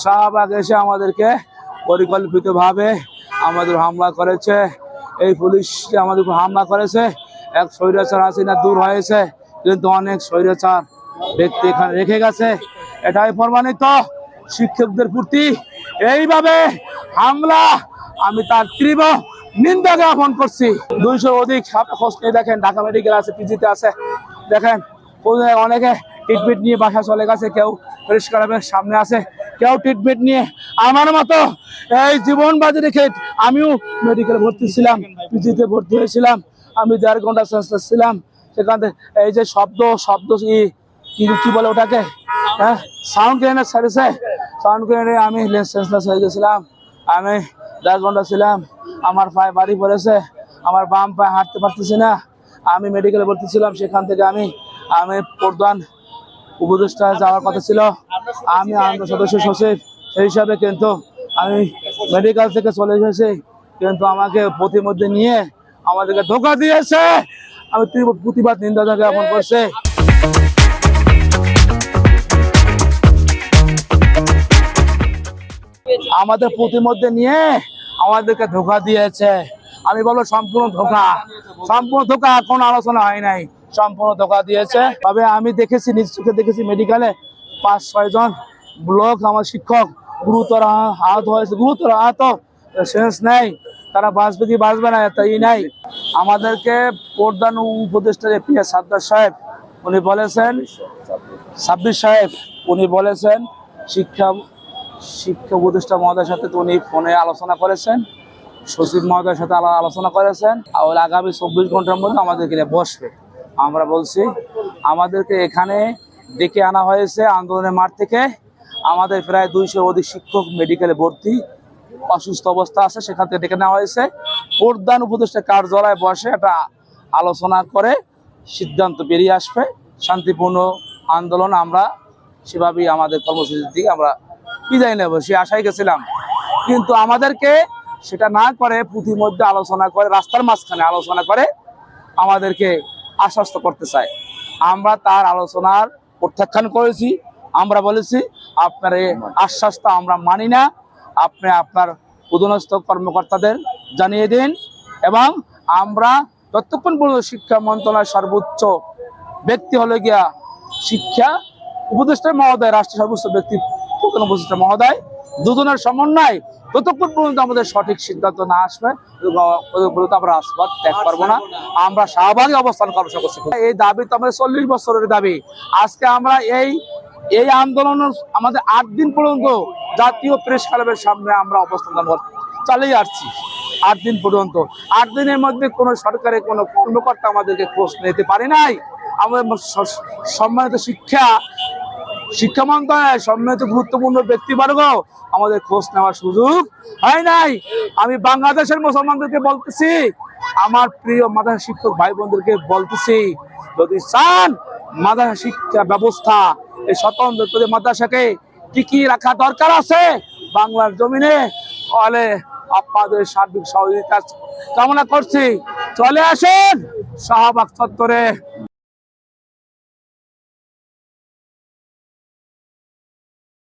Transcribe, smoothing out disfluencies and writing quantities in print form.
শাহবাগ এসে আমাদেরকে পরিকল্পিতভাবে আমাদের হামলা করেছে। এই পুলিশ আমাদের উপর হামলা করেছে। এক স্বৈরাচার হাসিনা দূর হয়েছে, কিন্তু অনেক স্বৈরাচার ব্যক্তি এখানে রেখে গেছে। এটাই প্রমাণিত শিক্ষকদের প্রতি এইভাবে হামলা আমি তার তীব্র নিন্দা জ্ঞাপন করছি। 200 অধিক খোঁজ নিয়ে দেখেন, ঢাকা মেডিকেল আছে, পিজিতে আছে, দেখেন অনেকে ট্রিটমেন্ট নিয়ে বাসা চলে গেছে, কেউ পরিষ্কার সামনে আছে, কেউ ট্রিটমেন্ট নিয়ে। আমার মতো এই জীবন বাজি রেখে আমিও মেডিকেলে ভর্তি ছিলাম, পিজিতে ভর্তি হয়েছিলাম। আমি 1.5 ঘন্টা সেন্সলেস ছিলাম। সেখান থেকে এই যে শব্দ কি বলে ওটাকে, হ্যাঁ, সাউন্ড গ্রেনেড ছাড়েছে, সাউন্ড গ্রেনেডে আমি সেন্সলেস হয়ে গেছিলাম। আমি 10 ঘন্টা ছিলাম। আমার পায়ে বাড়ি পড়েছে, আমার বাম পায়ে হাঁটতে পারতেছি না। আমি মেডিকেলে ভর্তি ছিলাম। সেখান থেকে আমি প্রধান উপদেষ্টা যাওয়ার কথা ছিল, আমি সদস্য সচিব সেই হিসাবে, কিন্তু আমি মেডিকেল থেকে চলে এসেছি। কিন্তু আমাকে প্রতিমধ্যে নিয়ে আমাদেরকে ধোঁকা দিয়েছে। আমি তীব্র প্রতিবাদ নিন্দা জ্ঞাপন করছি। আমাদের প্রতিমধ্যে নিয়ে আমাদেরকে ধোঁকা দিয়েছে। আমি বলবো সম্পূর্ণ ধোঁকা, কোনো আলোচনা হয় নাই, সম্পূর্ণ ধোঁকা দিয়েছে। তবে আমি দেখেছি, নিজ চোখে দেখেছি, মেডিকেলে 5-6 জন লোক আমার শিক্ষক গুরুতর আহত হয়েছে, গুরুতর আহত, সেন্স নেই, তারা বাঁচবে কি বাঁচবে না তাই নাই। আমাদেরকে প্রধান উপদেষ্টা PS সাদ্দার সাহেব উনি বলেছেন, 26 সাহেব উনি বলেছেন, শিক্ষা উপদেষ্টা মহোদয়ের সাথে উনি ফোনে আলোচনা করেছেন, সচিব মহোদয়ের সাথে আলোচনা করেছেন, আর আগামী 24 ঘন্টার মধ্যে আমাদেরকে বসবে। আমরা বলছি আমাদেরকে এখানে ডেকে আনা হয়েছে আন্দোলনের মাঠ থেকে। আমাদের প্রায় 200 অধিক শিক্ষক মেডিকেলে ভর্তি, অসুস্থ অবস্থা আছে, সেখান থেকে ডেকে নেওয়া হয়েছে। প্রধান উপদেষ্টা কার্যালয়ে বসে একটা আলোচনা করে সিদ্ধান্ত বেরিয়ে আসবে। শান্তিপূর্ণ আন্দোলন আমরা সেভাবেই আমাদের কর্মসূচির দিকে আমরা বিদায় নেব, সে আশায় গেছিলাম। কিন্তু আমাদেরকে সেটা না করে প্রতিমধ্যে আলোচনা করে, রাস্তার মাঝখানে আলোচনা করে আমাদেরকে আশ্বস্ত করতে চায়। আমরা তার আলোচনার প্রত্যাখ্যান করেছি। আমরা বলেছি আপনার এই আশ্বাসটা আমরা মানি না, আপনি আপনার অধীনস্থ কর্মকর্তাদের জানিয়ে দিন। এবং আমরা যতক্ষণ পর্যন্ত শিক্ষা মন্ত্রণালয়ের সর্বোচ্চ ব্যক্তি হলো গিয়া শিক্ষা উপদেষ্টা মহোদয়, রাষ্ট্রের সর্বোচ্চ ব্যক্তি প্রধান উপদেষ্টা মহোদয়, দুজনের সমন্বয়, ততক্ষণ পর্যন্ত আমাদের সঠিক সিদ্ধান্ত না আসবে আমরা রাজপথ ত্যাগ করবো না। আমরা শাহবাগে অবস্থান কর্মসূচি করছি। এই দাবি তো আমাদের 40 বছরের দাবি। আজকে আমরা এই আন্দোলন আমাদের 8 দিন পর্যন্ত জাতীয় প্রেস ক্লাবের সামনে আমরা অবস্থান চালিয়ে আসছি। 8 দিন পর্যন্ত, 8 দিনের মধ্যে কোনো সরকারের কোনো কর্মকর্তা আমাদেরকে খোঁজ নিতে পারে নাই। আমাদের সম্মানিত শিক্ষা মন্ত্রণালয়, সম্মানিত গুরুত্বপূর্ণ ব্যক্তিবর্গ আমাদের খোঁজ নেওয়ার সুযোগ হয় নাই। আমি বাংলাদেশের মুসলমানদেরকে বলতেছি, আমার প্রিয় মাদ্রাসা শিক্ষক ভাই বোনদেরকে বলতেছি, যদি চান মাদ্রাসা শিক্ষা ব্যবস্থা, এই স্বতন্ত্র মাদ্রাসাকে টিকিয়ে রাখা দরকার আছে বাংলার জমিনে, তাহলে আপনাদের সার্বিক সহযোগিতা কামনা করছি। চলে আসেন শাহবাগ চত্বরে